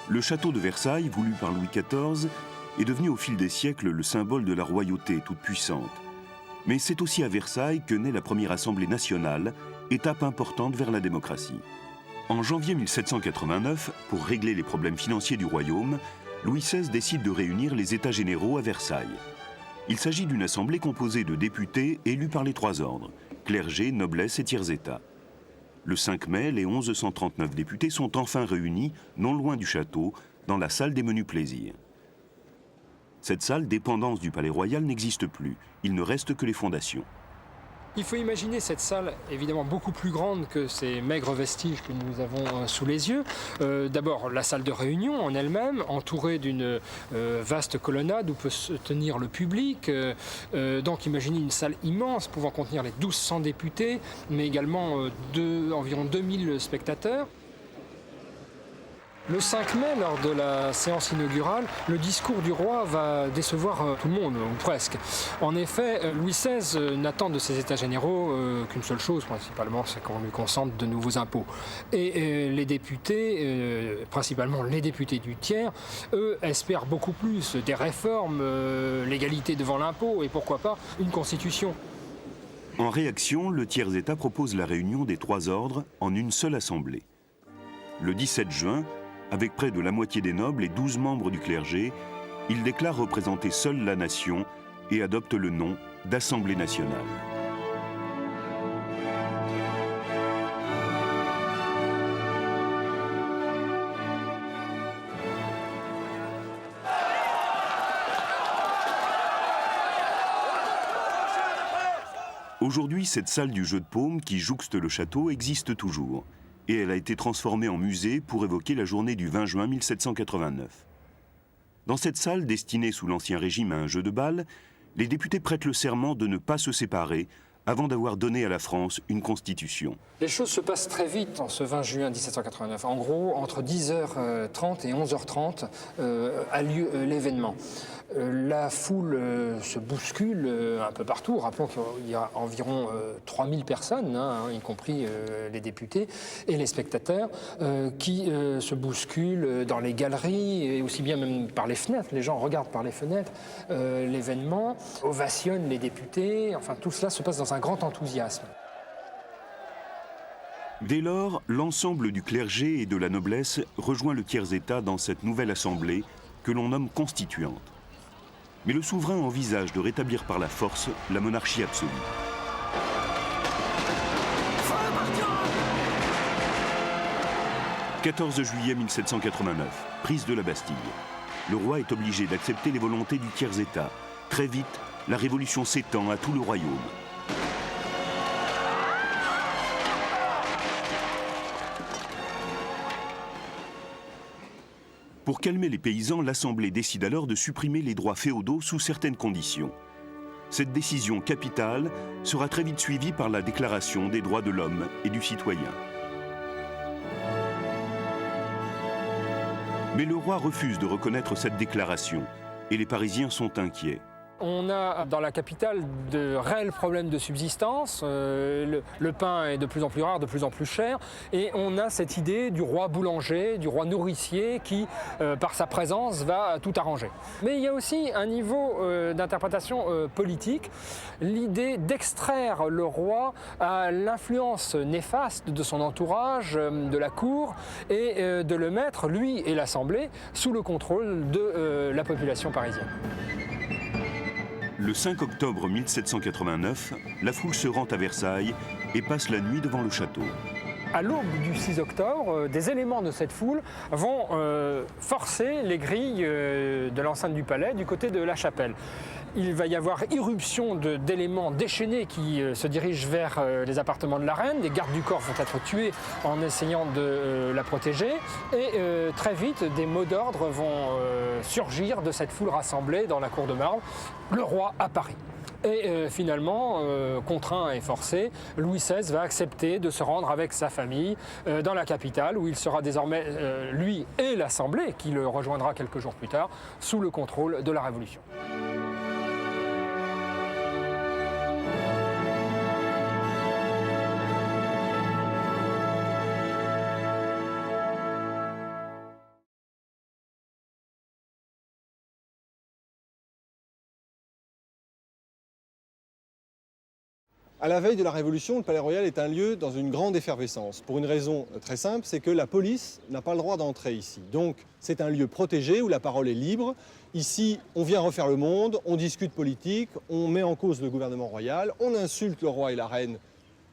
Le château de Versailles, voulu par Louis XIV, est devenu au fil des siècles le symbole de la royauté toute puissante. Mais c'est aussi à Versailles que naît la première Assemblée nationale, étape importante vers la démocratie. En janvier 1789, pour régler les problèmes financiers du royaume, Louis XVI décide de réunir les États généraux à Versailles. Il s'agit d'une assemblée composée de députés élus par les trois ordres, clergé, noblesse et tiers-état. Le 5 mai, les 1139 députés sont enfin réunis, non loin du château, dans la salle des menus plaisirs. Cette salle, dépendance du palais royal, n'existe plus. Il ne reste que les fondations. Il faut imaginer cette salle évidemment beaucoup plus grande que ces maigres vestiges que nous avons sous les yeux. D'abord la salle de réunion en elle-même, entourée d'une vaste colonnade où peut se tenir le public. Donc imaginez une salle immense pouvant contenir les 1200 députés, mais également environ 2000 spectateurs. Le 5 mai, lors de la séance inaugurale, le discours du roi va décevoir tout le monde, ou presque. En effet, Louis XVI n'attend de ses États généraux qu'une seule chose, principalement, c'est qu'on lui consente de nouveaux impôts. Et les députés, principalement les députés du tiers, eux, espèrent beaucoup plus des réformes, l'égalité devant l'impôt et pourquoi pas une constitution. En réaction, le tiers-État propose la réunion des trois ordres en une seule assemblée. Le 17 juin, avec près de la moitié des nobles et 12 membres du clergé, il déclare représenter seule la nation et adopte le nom d'Assemblée nationale. Aujourd'hui, cette salle du jeu de paume qui jouxte le château existe toujours. Et elle a été transformée en musée pour évoquer la journée du 20 juin 1789. Dans cette salle, destinée sous l'Ancien Régime à un jeu de bal, les députés prêtent le serment de ne pas se séparer avant d'avoir donné à la France une constitution. Les choses se passent très vite en ce 20 juin 1789. En gros, entre 10h30 et 11h30 a lieu l'événement. La foule se bouscule un peu partout. Rappelons qu'il y a environ 3000 personnes, y compris les députés et les spectateurs, qui se bousculent dans les galeries et aussi bien même par les fenêtres. Les gens regardent par les fenêtres l'événement, ovationnent les députés. Enfin, tout cela se passe dans un grand enthousiasme. Dès lors, l'ensemble du clergé et de la noblesse rejoint le tiers-État dans cette nouvelle assemblée que l'on nomme constituante. Mais le souverain envisage de rétablir par la force la monarchie absolue. « 14 juillet 1789, prise de la Bastille. Le roi est obligé d'accepter les volontés du tiers-État. Très vite, la révolution s'étend à tout le royaume. Pour calmer les paysans, l'Assemblée décide alors de supprimer les droits féodaux sous certaines conditions. Cette décision capitale sera très vite suivie par la Déclaration des droits de l'homme et du citoyen. Mais le roi refuse de reconnaître cette déclaration et les Parisiens sont inquiets. On a dans la capitale de réels problèmes de subsistance, le pain est de plus en plus rare, de plus en plus cher, et on a cette idée du roi boulanger, du roi nourricier qui, par sa présence, va tout arranger. Mais il y a aussi un niveau d'interprétation politique, l'idée d'extraire le roi à l'influence néfaste de son entourage, de la cour, et de le mettre, lui et l'Assemblée, sous le contrôle de la population parisienne. Le 5 octobre 1789, la foule se rend à Versailles et passe la nuit devant le château. À l'aube du 6 octobre, des éléments de cette foule vont forcer les grilles de l'enceinte du palais du côté de la chapelle. Il va y avoir irruption d'éléments déchaînés qui se dirigent vers les appartements de la reine. Les gardes du corps vont être tués en essayant de la protéger. Et très vite, des mots d'ordre vont surgir de cette foule rassemblée dans la cour de marbre. Le roi à Paris. Et finalement, contraint et forcé, Louis XVI va accepter de se rendre avec sa famille dans la capitale, où il sera désormais, lui et l'Assemblée, qui le rejoindra quelques jours plus tard, sous le contrôle de la Révolution. À la veille de la Révolution, le Palais Royal est un lieu dans une grande effervescence. Pour une raison très simple, c'est que la police n'a pas le droit d'entrer ici. Donc c'est un lieu protégé où la parole est libre. Ici, on vient refaire le monde, on discute politique, on met en cause le gouvernement royal, on insulte le roi et la reine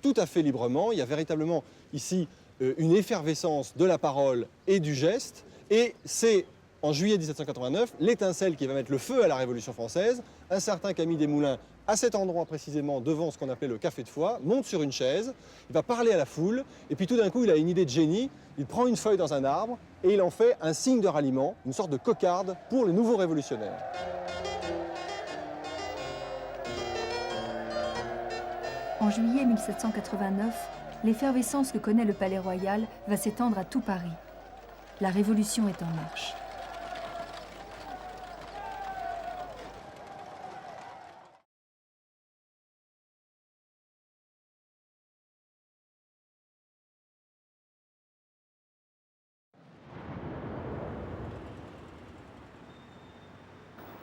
tout à fait librement. Il y a véritablement ici une effervescence de la parole et du geste. Et c'est en juillet 1789 l'étincelle qui va mettre le feu à la Révolution française. Un certain Camille Desmoulins, à cet endroit précisément, devant ce qu'on appelait le Café de Foix, monte sur une chaise, il va parler à la foule, et puis tout d'un coup, il a une idée de génie, il prend une feuille dans un arbre, et il en fait un signe de ralliement, une sorte de cocarde pour les nouveaux révolutionnaires. En juillet 1789, l'effervescence que connaît le Palais Royal va s'étendre à tout Paris. La Révolution est en marche.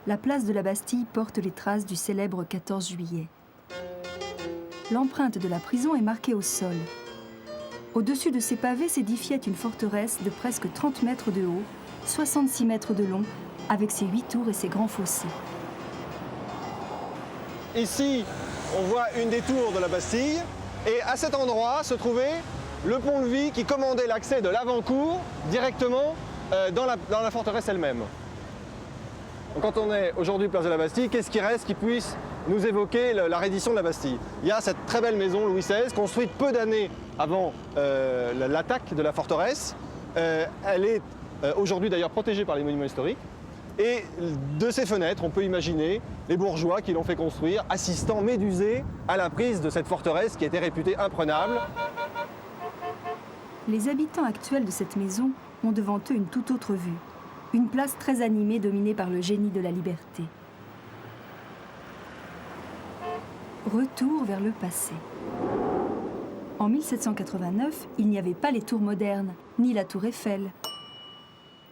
La place de la Bastille porte les traces du célèbre 14 juillet. L'empreinte de la prison est marquée au sol. Au-dessus de ces pavés s'édifiait une forteresse de presque 30 mètres de haut, 66 mètres de long, avec ses 8 tours et ses grands fossés. Ici, on voit une des tours de la Bastille, et à cet endroit se trouvait le pont-levis qui commandait l'accès de l'avant-cour directement dans la forteresse elle-même. Donc quand on est aujourd'hui place de la Bastille, qu'est-ce qui reste qui puisse nous évoquer la reddition de la Bastille? Il y a cette très belle maison Louis XVI, construite peu d'années avant l'attaque de la forteresse. Elle est aujourd'hui d'ailleurs protégée par les monuments historiques. Et de ces fenêtres, on peut imaginer les bourgeois qui l'ont fait construire, assistant médusés à la prise de cette forteresse qui était réputée imprenable. Les habitants actuels de cette maison ont devant eux une toute autre vue. Une place très animée dominée par le génie de la liberté. Retour vers le passé. En 1789, il n'y avait pas les tours modernes, ni la tour Eiffel.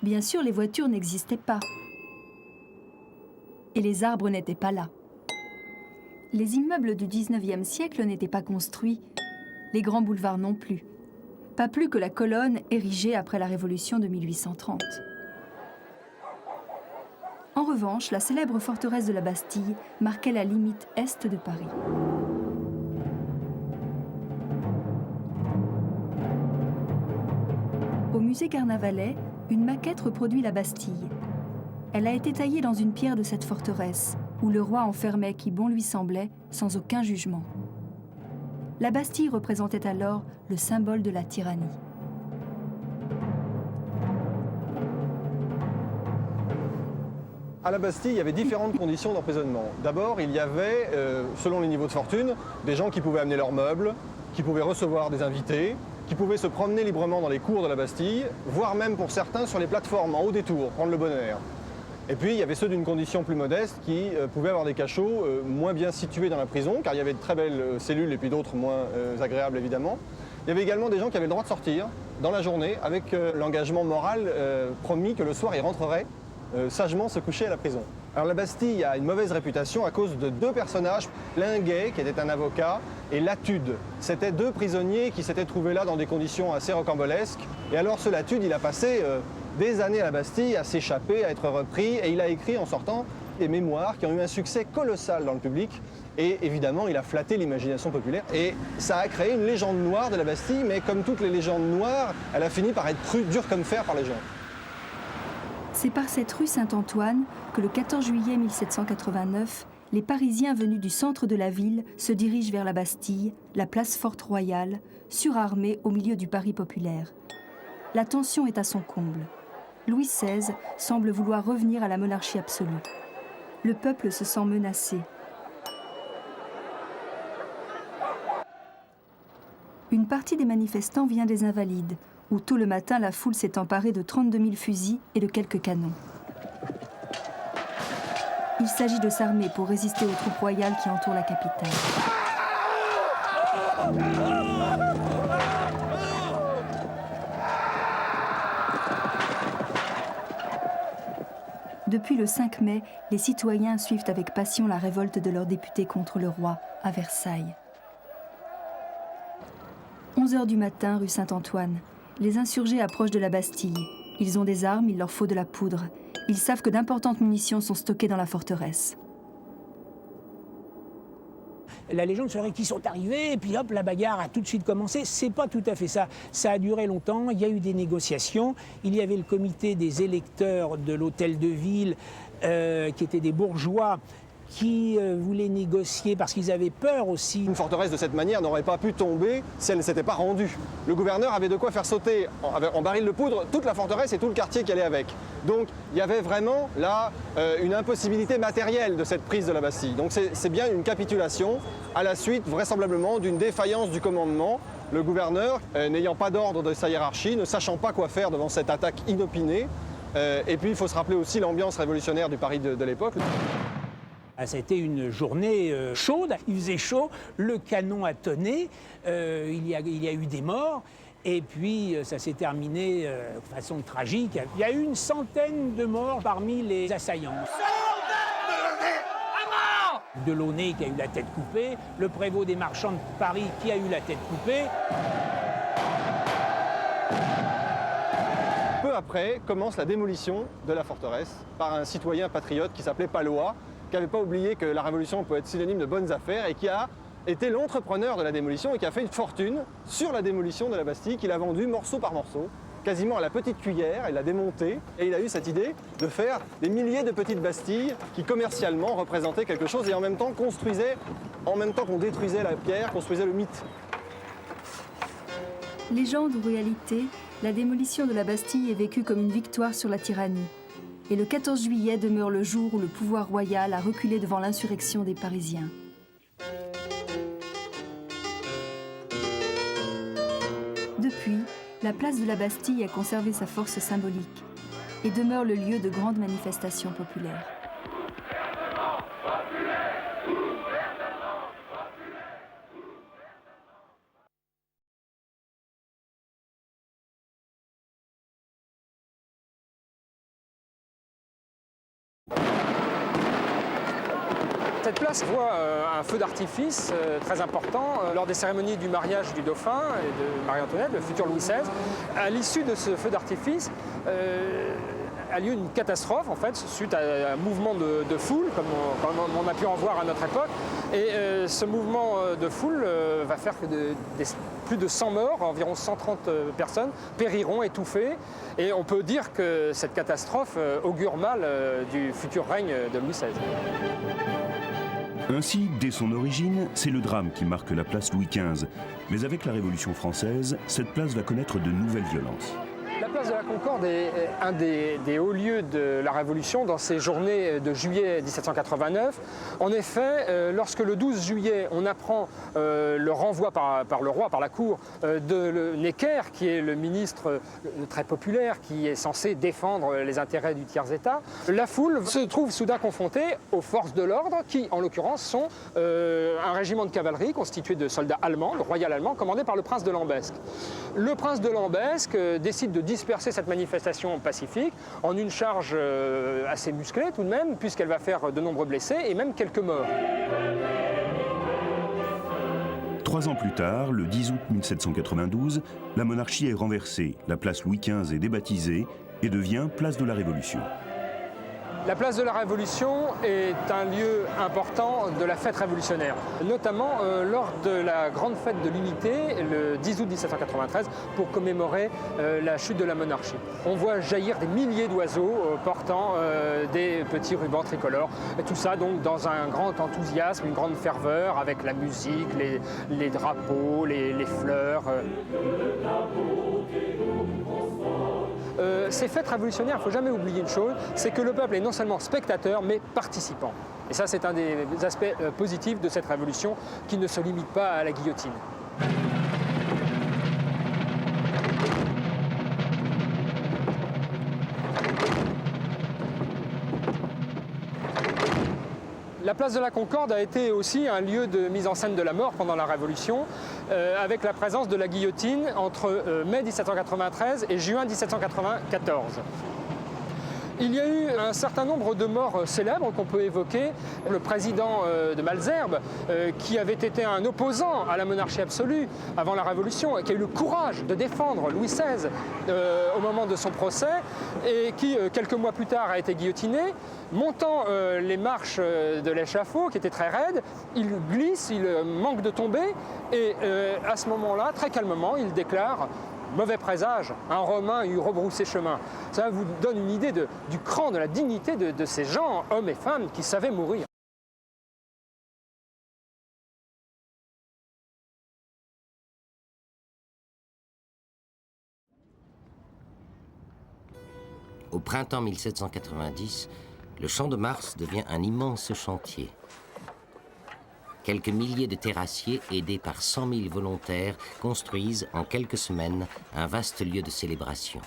Bien sûr, les voitures n'existaient pas. Et les arbres n'étaient pas là. Les immeubles du 19e siècle n'étaient pas construits, les grands boulevards non plus. Pas plus que la colonne érigée après la Révolution de 1830. En revanche, la célèbre forteresse de la Bastille marquait la limite est de Paris. Au musée Carnavalet, une maquette reproduit la Bastille. Elle a été taillée dans une pierre de cette forteresse, où le roi enfermait qui bon lui semblait, sans aucun jugement. La Bastille représentait alors le symbole de la tyrannie. À la Bastille, il y avait différentes conditions d'emprisonnement. D'abord, il y avait, selon les niveaux de fortune, des gens qui pouvaient amener leurs meubles, qui pouvaient recevoir des invités, qui pouvaient se promener librement dans les cours de la Bastille, voire même pour certains sur les plateformes en haut des tours, prendre le bon air. Et puis, il y avait ceux d'une condition plus modeste qui pouvaient avoir des cachots moins bien situés dans la prison, car il y avait de très belles cellules et puis d'autres moins agréables évidemment. Il y avait également des gens qui avaient le droit de sortir dans la journée avec l'engagement moral promis que le soir ils rentreraient sagement se coucher à la prison. Alors la Bastille a une mauvaise réputation à cause de deux personnages, Linguet, qui était un avocat, et Latude. C'était deux prisonniers qui s'étaient trouvés là dans des conditions assez rocambolesques. Et alors ce Latude, il a passé des années à la Bastille à s'échapper, à être repris, et il a écrit en sortant des mémoires qui ont eu un succès colossal dans le public. Et évidemment, il a flatté l'imagination populaire. Et ça a créé une légende noire de la Bastille, mais comme toutes les légendes noires, elle a fini par être crue dure comme fer par les gens. C'est par cette rue Saint-Antoine que le 14 juillet 1789, les Parisiens venus du centre de la ville se dirigent vers la Bastille, la place forte royale, surarmée au milieu du Paris populaire. La tension est à son comble. Louis XVI semble vouloir revenir à la monarchie absolue. Le peuple se sent menacé. Une partie des manifestants vient des Invalides, où tôt le matin, la foule s'est emparée de 32 000 fusils et de quelques canons. Il s'agit de s'armer pour résister aux troupes royales qui entourent la capitale. Depuis le 5 mai, les citoyens suivent avec passion la révolte de leurs députés contre le roi, à Versailles. 11 h du matin, rue Saint-Antoine. Les insurgés approchent de la Bastille. Ils ont des armes, il leur faut de la poudre. Ils savent que d'importantes munitions sont stockées dans la forteresse. La légende serait qu'ils sont arrivés et puis hop, la bagarre a tout de suite commencé. C'est pas tout à fait ça. Ça a duré longtemps, il y a eu des négociations. Il y avait le comité des électeurs de l'hôtel de ville qui étaient des bourgeois qui voulaient négocier parce qu'ils avaient peur aussi. Une forteresse de cette manière n'aurait pas pu tomber si elle ne s'était pas rendue. Le gouverneur avait de quoi faire sauter en baril de poudre toute la forteresse et tout le quartier qui allait avec. Donc il y avait vraiment là une impossibilité matérielle de cette prise de la Bastille. Donc c'est bien une capitulation à la suite vraisemblablement d'une défaillance du commandement. Le gouverneur, n'ayant pas d'ordre de sa hiérarchie, ne sachant pas quoi faire devant cette attaque inopinée. Et puis il faut se rappeler aussi l'ambiance révolutionnaire du Paris de l'époque. Ça a été une journée chaude, il faisait chaud, le canon a tonné, il y a eu des morts, et puis ça s'est terminé de façon tragique. Il y a eu une centaine de morts parmi les assaillants. Delaunay qui a eu la tête coupée, le prévôt des marchands de Paris qui a eu la tête coupée. Peu après commence la démolition de la forteresse par un citoyen patriote qui s'appelait Palois, qui n'avait pas oublié que la Révolution peut être synonyme de bonnes affaires et qui a été l'entrepreneur de la démolition et qui a fait une fortune sur la démolition de la Bastille, qu'il a vendue morceau par morceau, quasiment à la petite cuillère, il l'a démontée et il a eu cette idée de faire des milliers de petites Bastilles qui commercialement représentaient quelque chose et en même temps construisaient, en même temps qu'on détruisait la pierre, construisait le mythe. Légende ou réalité, la démolition de la Bastille est vécue comme une victoire sur la tyrannie. Et le 14 juillet demeure le jour où le pouvoir royal a reculé devant l'insurrection des Parisiens. Depuis, la place de la Bastille a conservé sa force symbolique et demeure le lieu de grandes manifestations populaires. Cette place voit un feu d'artifice très important lors des cérémonies du mariage du dauphin et de Marie-Antoinette, le futur Louis XVI. À l'issue de ce feu d'artifice a lieu une catastrophe en fait, suite à un mouvement de foule, comme on a pu en voir à notre époque. Et ce mouvement de foule va faire que plus de 100 morts, environ 130 personnes périront étouffées. Et on peut dire que cette catastrophe augure mal du futur règne de Louis XVI. Ainsi, dès son origine, c'est le drame qui marque la place Louis XV. Mais avec la Révolution française, cette place va connaître de nouvelles violences. La place de la Concorde est un des hauts lieux de la Révolution dans ces journées de juillet 1789. En effet, lorsque le 12 juillet, on apprend le renvoi par le roi, par la cour, de Necker, qui est le ministre très populaire, qui est censé défendre les intérêts du tiers-État, la foule se trouve soudain confrontée aux forces de l'ordre, qui en l'occurrence sont un régiment de cavalerie constitué de soldats allemands, le royal allemand, commandé par le prince de Lambesc. Le prince de Lambesc décide de disperser cette manifestation pacifique en une charge assez musclée tout de même, puisqu'elle va faire de nombreux blessés et même quelques morts. 3 ans plus tard, le 10 août 1792, la monarchie est renversée, la place Louis XV est débaptisée et devient place de la Révolution. La place de la Révolution est un lieu important de la fête révolutionnaire, notamment lors de la grande fête de l'unité, le 10 août 1793, pour commémorer la chute de la monarchie. On voit jaillir des milliers d'oiseaux portant des petits rubans tricolores, et tout ça donc dans un grand enthousiasme, une grande ferveur, avec la musique, les drapeaux, les fleurs. Ces fêtes révolutionnaires, il ne faut jamais oublier une chose, c'est que le peuple est non seulement spectateur, mais participant. Et ça, c'est un des aspects positifs de cette révolution qui ne se limite pas à la guillotine. La place de la Concorde a été aussi un lieu de mise en scène de la mort pendant la Révolution, avec la présence de la guillotine entre mai 1793 et juin 1794. Il y a eu un certain nombre de morts célèbres qu'on peut évoquer. Le président de Malesherbes, qui avait été un opposant à la monarchie absolue avant la Révolution, et qui a eu le courage de défendre Louis XVI au moment de son procès, et qui, quelques mois plus tard, a été guillotiné. Montant les marches de l'échafaud, qui étaient très raides, il glisse, il manque de tomber, et à ce moment-là, très calmement, il déclare « mauvais présage, un Romain eût rebroussé chemin ». Ça vous donne une idée du cran, de la dignité de ces gens, hommes et femmes, qui savaient mourir. Au printemps 1790, le Champ de Mars devient un immense chantier. Quelques milliers de terrassiers, aidés par 100 000 volontaires, construisent en quelques semaines un vaste lieu de célébration.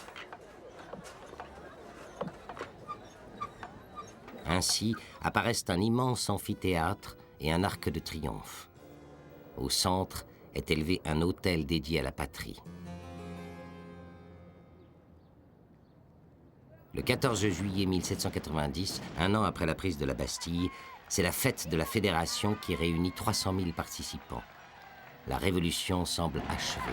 Ainsi apparaissent un immense amphithéâtre et un arc de triomphe. Au centre est élevé un autel dédié à la patrie. Le 14 juillet 1790, un an après la prise de la Bastille, c'est la fête de la Fédération qui réunit 300 000 participants. La Révolution semble achevée.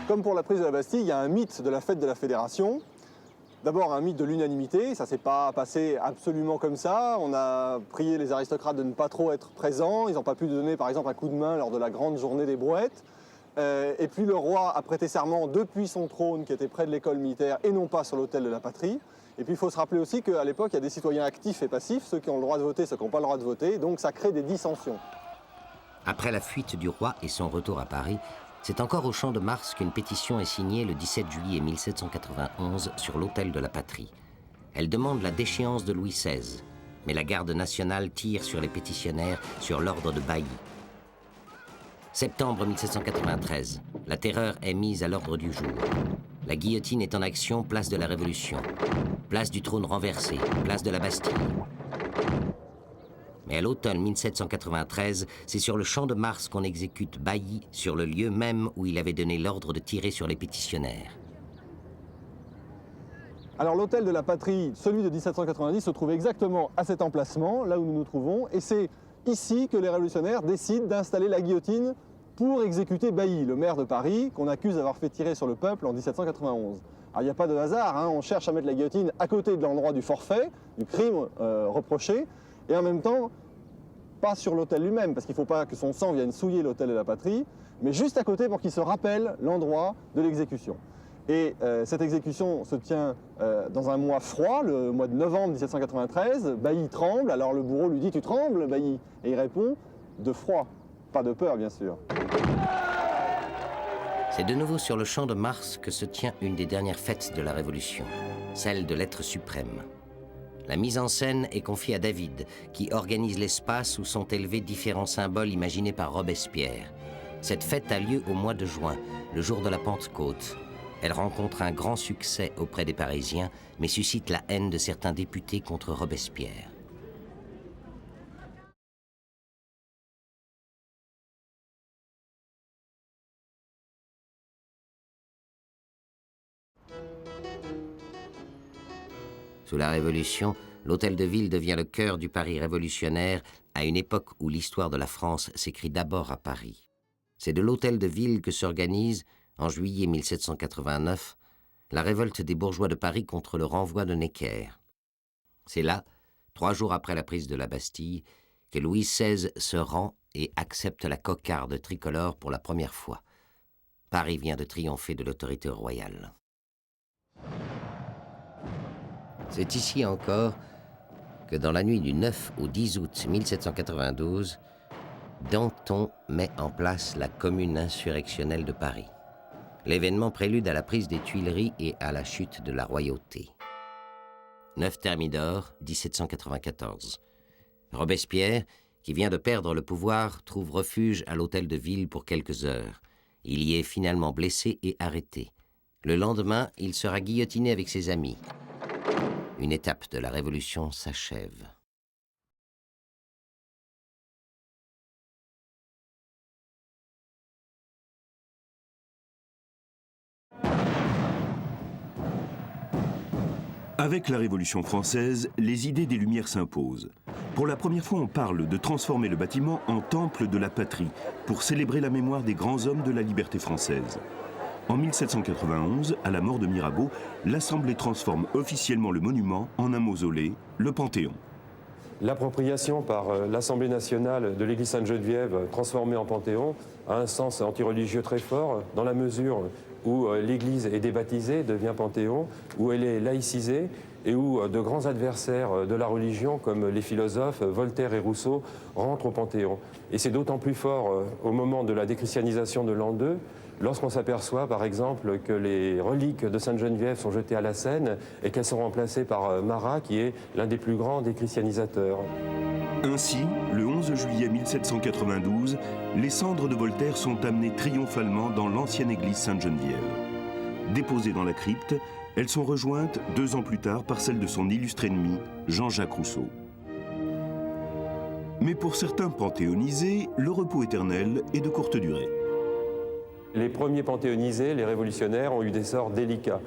Comme pour la prise de la Bastille, il y a un mythe de la fête de la Fédération. D'abord un mythe de l'unanimité, ça ne s'est pas passé absolument comme ça. On a prié les aristocrates de ne pas trop être présents. Ils n'ont pas pu donner par exemple un coup de main lors de la grande journée des brouettes. Et puis le roi a prêté serment depuis son trône qui était près de l'école militaire et non pas sur l'autel de la patrie. Et puis il faut se rappeler aussi qu'à l'époque il y a des citoyens actifs et passifs, ceux qui ont le droit de voter, ceux qui n'ont pas le droit de voter, donc ça crée des dissensions. Après la fuite du roi et son retour à Paris, c'est encore au Champ de Mars qu'une pétition est signée le 17 juillet 1791 sur l'autel de la patrie. Elle demande la déchéance de Louis XVI, mais la garde nationale tire sur les pétitionnaires sur l'ordre de Bailly. Septembre 1793, la terreur est mise à l'ordre du jour. La guillotine est en action, place de la Révolution, place du trône renversé, place de la Bastille. Mais à l'automne 1793, c'est sur le Champ de Mars qu'on exécute Bailly, sur le lieu même où il avait donné l'ordre de tirer sur les pétitionnaires. Alors l'autel de la patrie, celui de 1790, se trouve exactement à cet emplacement, là où nous nous trouvons, et c'est ici que les révolutionnaires décident d'installer la guillotine pour exécuter Bailly, le maire de Paris, qu'on accuse d'avoir fait tirer sur le peuple en 1791. Alors il n'y a pas de hasard, hein, on cherche à mettre la guillotine à côté de l'endroit du forfait, du crime reproché, et en même temps, pas sur l'autel lui-même, parce qu'il ne faut pas que son sang vienne souiller l'autel de la patrie, mais juste à côté pour qu'il se rappelle l'endroit de l'exécution. Et cette exécution se tient dans un mois froid, le mois de novembre 1793. Bailly tremble, alors le bourreau lui dit « Tu trembles, Bailly ?» Et il répond « De froid, pas de peur, bien sûr. » C'est de nouveau sur le Champ de Mars que se tient une des dernières fêtes de la Révolution, celle de l'être suprême. La mise en scène est confiée à David, qui organise l'espace où sont élevés différents symboles imaginés par Robespierre. Cette fête a lieu au mois de juin, le jour de la Pentecôte. Elle rencontre un grand succès auprès des Parisiens, mais suscite la haine de certains députés contre Robespierre. Sous la Révolution, l'Hôtel de Ville devient le cœur du Paris révolutionnaire à une époque où l'histoire de la France s'écrit d'abord à Paris. C'est de l'Hôtel de Ville que s'organise, en juillet 1789, la révolte des bourgeois de Paris contre le renvoi de Necker. C'est là, 3 jours après la prise de la Bastille, que Louis XVI se rend et accepte la cocarde tricolore pour la première fois. Paris vient de triompher de l'autorité royale. C'est ici encore que dans la nuit du 9 au 10 août 1792, Danton met en place la Commune insurrectionnelle de Paris. L'événement prélude à la prise des Tuileries et à la chute de la royauté. 9 Thermidor, 1794. Robespierre, qui vient de perdre le pouvoir, trouve refuge à l'Hôtel de Ville pour quelques heures. Il y est finalement blessé et arrêté. Le lendemain, il sera guillotiné avec ses amis. Une étape de la Révolution s'achève. Avec la Révolution française, les idées des Lumières s'imposent. Pour la première fois, on parle de transformer le bâtiment en temple de la patrie pour célébrer la mémoire des grands hommes de la liberté française. En 1791, à la mort de Mirabeau, l'Assemblée transforme officiellement le monument en un mausolée, le Panthéon. L'appropriation par l'Assemblée nationale de l'église Sainte-Geneviève transformée en Panthéon a un sens antireligieux très fort dans la mesure où l'église est débaptisée, devient Panthéon, où elle est laïcisée et où de grands adversaires de la religion comme les philosophes Voltaire et Rousseau rentrent au Panthéon. Et c'est d'autant plus fort au moment de la déchristianisation de l'an 2, lorsqu'on s'aperçoit par exemple que les reliques de Sainte-Geneviève sont jetées à la Seine et qu'elles sont remplacées par Marat, qui est l'un des plus grands déchristianisateurs. Ainsi, le 11 juillet 1792, les cendres de Voltaire sont amenées triomphalement dans l'ancienne église Sainte-Geneviève. Déposées dans la crypte, elles sont rejointes 2 ans plus tard par celle de son illustre ennemi, Jean-Jacques Rousseau. Mais pour certains panthéonisés, le repos éternel est de courte durée. Les premiers panthéonisés, les révolutionnaires, ont eu des sorts délicats.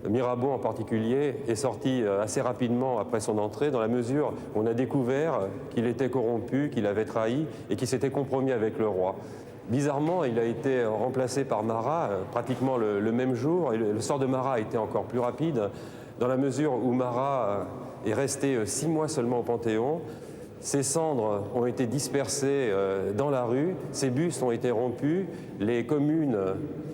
Mirabeau en particulier est sorti assez rapidement après son entrée, dans la mesure où on a découvert qu'il était corrompu, qu'il avait trahi et qu'il s'était compromis avec le roi. Bizarrement, il a été remplacé par Marat pratiquement le même jour, et le sort de Marat a été encore plus rapide, dans la mesure où Marat est resté 6 mois seulement au Panthéon. Ses cendres ont été dispersées dans la rue, ses bustes ont été rompus, les communes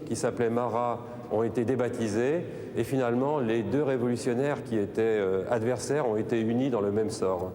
qui s'appelaient Marat ont été débaptisées, et finalement les 2 révolutionnaires qui étaient adversaires ont été unis dans le même sort.